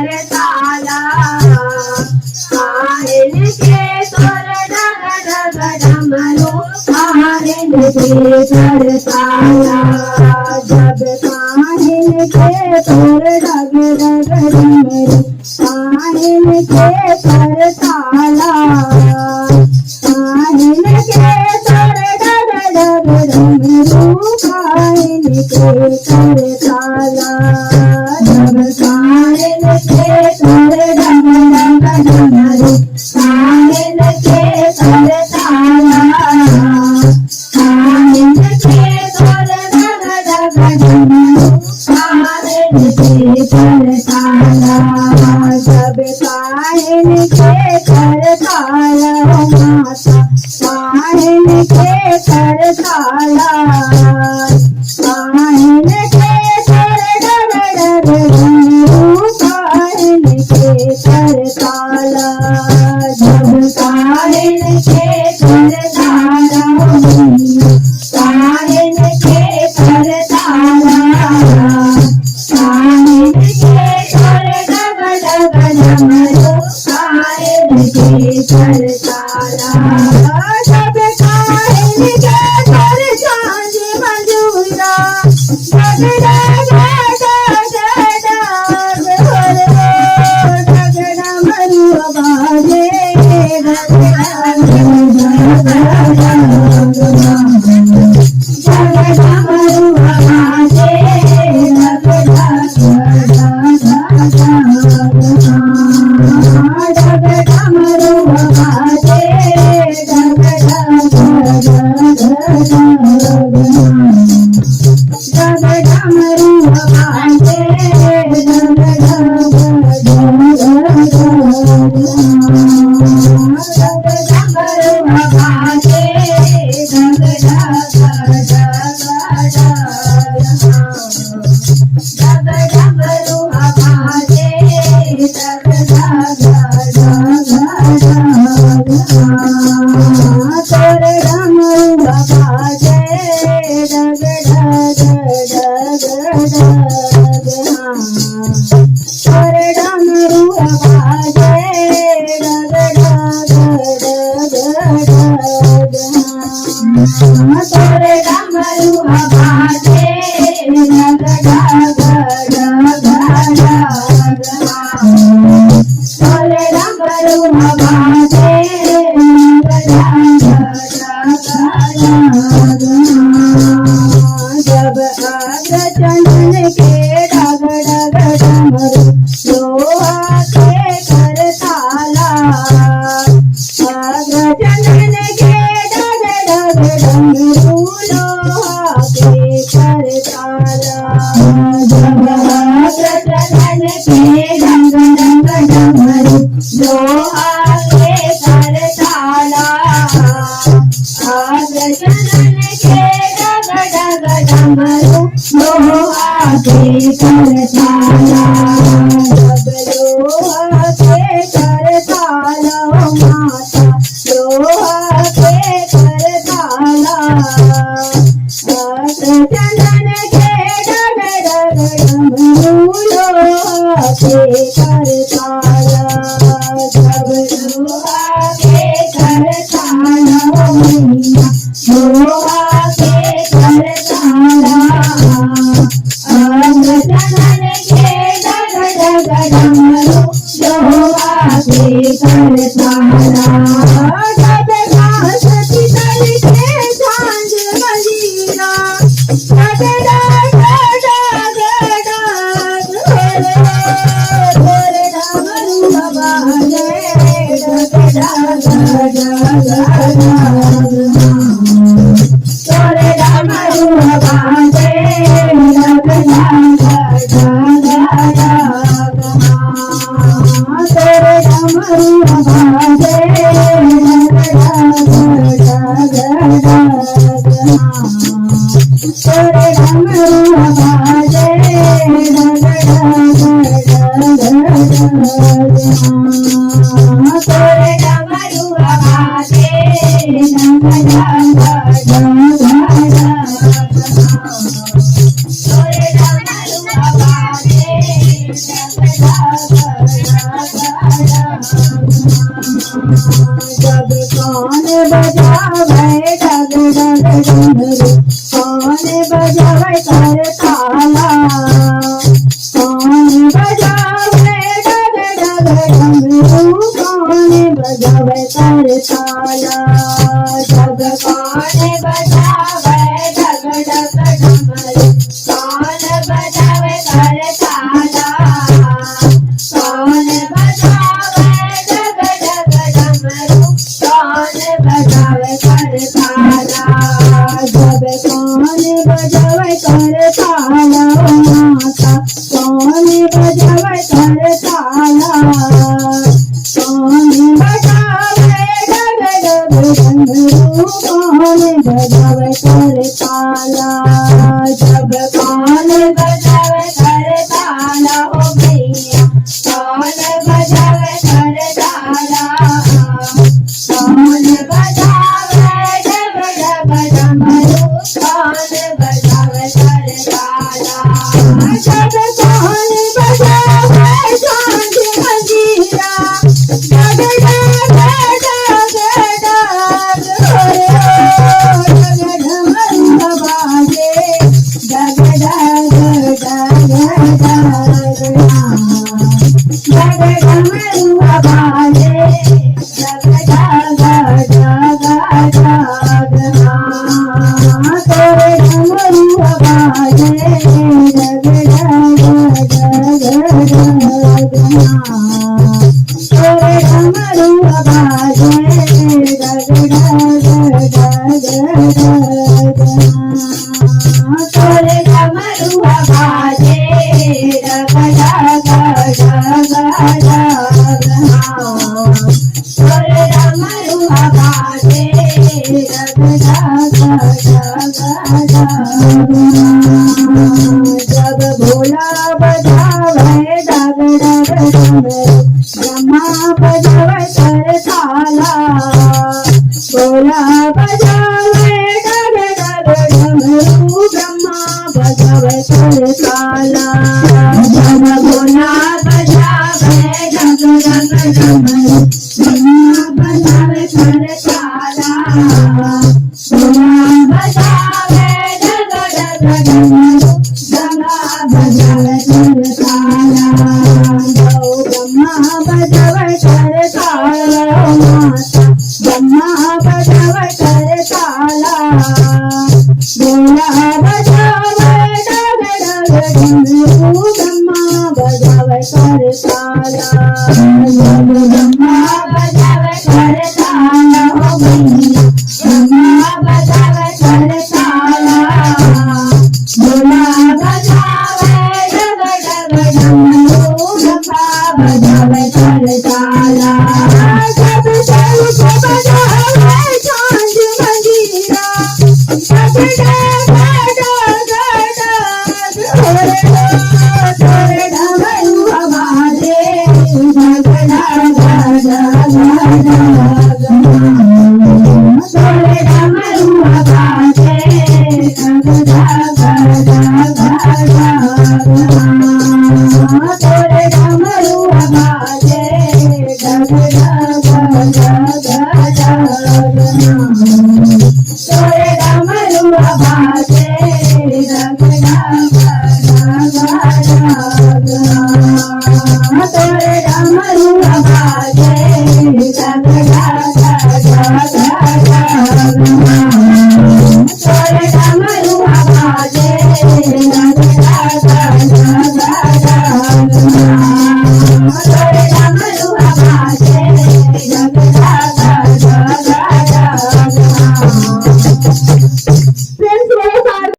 करताला काहेन के तोर डग डग डमरू काहेन के करताला जब काहेन के तोर डग डग डमरू काहेन के करताला काहेन के तोर डग डग डमरू काहेन के करताला जब काहेन के तोर डग डग डमरू काहेन के करताला काहेन के तोर डग डग डमरू काहेन के करताला जब काहेन के करताला माता काहेन के करताला काहेन के तोर डग डग डमरू काहेन के करताला जब काहेन के करताला काहेन के करताला काहेन के तोर डग डग डमरू काहेन के करताला जब काहेन के कर सांझ मंजूरा डग डग डग डग हर डग डमरू बाजे डग डग डग जग डमरू बाजे डग डग डग डमरू बाजे डग डग जग डमरू बाजे डग तोरे डमरू बाजे डग डग डग डग तोरे डमरू बाजे डग डग डग जब अग्र चंदन के डग डग डमरू लोहा के करताला अग्र चंदन के डग डग डमरू लोहा के करताला जब अग्र चंदन के डग डग डमरू लोहा के करताला अग्र चंदन के डग डग डमरू लोहा के करताला जब लोहा के करताला माता लोहा के करताला चंदन के डग डग डमरू लोहा के करताला जब लोहा के करताला लोहा के करताला चंदन के डग डग डमरू लोहा के करताला जब घास पितल के सांझ मजीरा डग डग डग डग तोरे डमरू बाजे डग डग डग तोरे डमरू बाजे डग डग डग तोरे डमरू बाजे तोरे डमरू बाजे तोरे डमरू बाजे तोरे डमरू बाजे जब कौन बजावे डग डग डमरू कौन बजावे कर ताला कौन बजावे डग डग डमरू कौन बजावे कर ताला जब कौन बजावे डग डग डमरू कौन बजावे कर ताला कौन बजावे डग डग डमरू कौन बजावे कर ताला जब कौन बजावे कर ताला माता कौन बजावे कर ताला कौन बजावे डग डग डमरू कौन बजावे कर ताला जब कौन बजावे कर ताला ओ भैया कौन बजावे कर ताला कौन बजावे डग डग डमरू कौन बजावे कर ताला जब कौन बजावे सांझ मंजीरा डग डग डग डग होरे डग डमरू बाजे डग डग डग डग डग डमरू बाजे डग डग डग डग तोरे डमरू बाजे डग डग डग डग तोरे डमरू बाजे डग डग डग डग तोरे डमरू बाजे डग डग डग डग तोरे डमरू बाजे डग डग डग डग जब भोला बजावे डग डग डमरू ब्रह्मा बजावे कर ताला भोला बजावे डग डग डमरू ब्रह्मा बजावे कर ताला जब भोला बजावे डग डग डमरू ब्रह्मा बजावे कर ताला भोला बजावे डग डग डमरू ब्रह्मा बजावे कर ताला ब्रह्मा बजावे कर ताला माता ब्रह्मा बजावे कर ताला भोला बजावे डग डग डमरू ब्रह्मा बजावे कर ताला जब ब्रह्मा बजावे कर ताला ओ भैया ब्रह्मा बजावे कर ताला भोला बजावे डग डग डमरू ब्रह्मा बजावे कर ताला जब सर्प बजावे सांझ मंजीरा डग डग डग डग होरे तोरे डमरू बाजे डग डग डग डग तोरे डमरू बाजे डग डग डग डग तोरे डमरू बाजे डग डग डग डग तोरे डमरू बाजे डग डग डग डग तोरे डमरू बाजे डग डग डग डग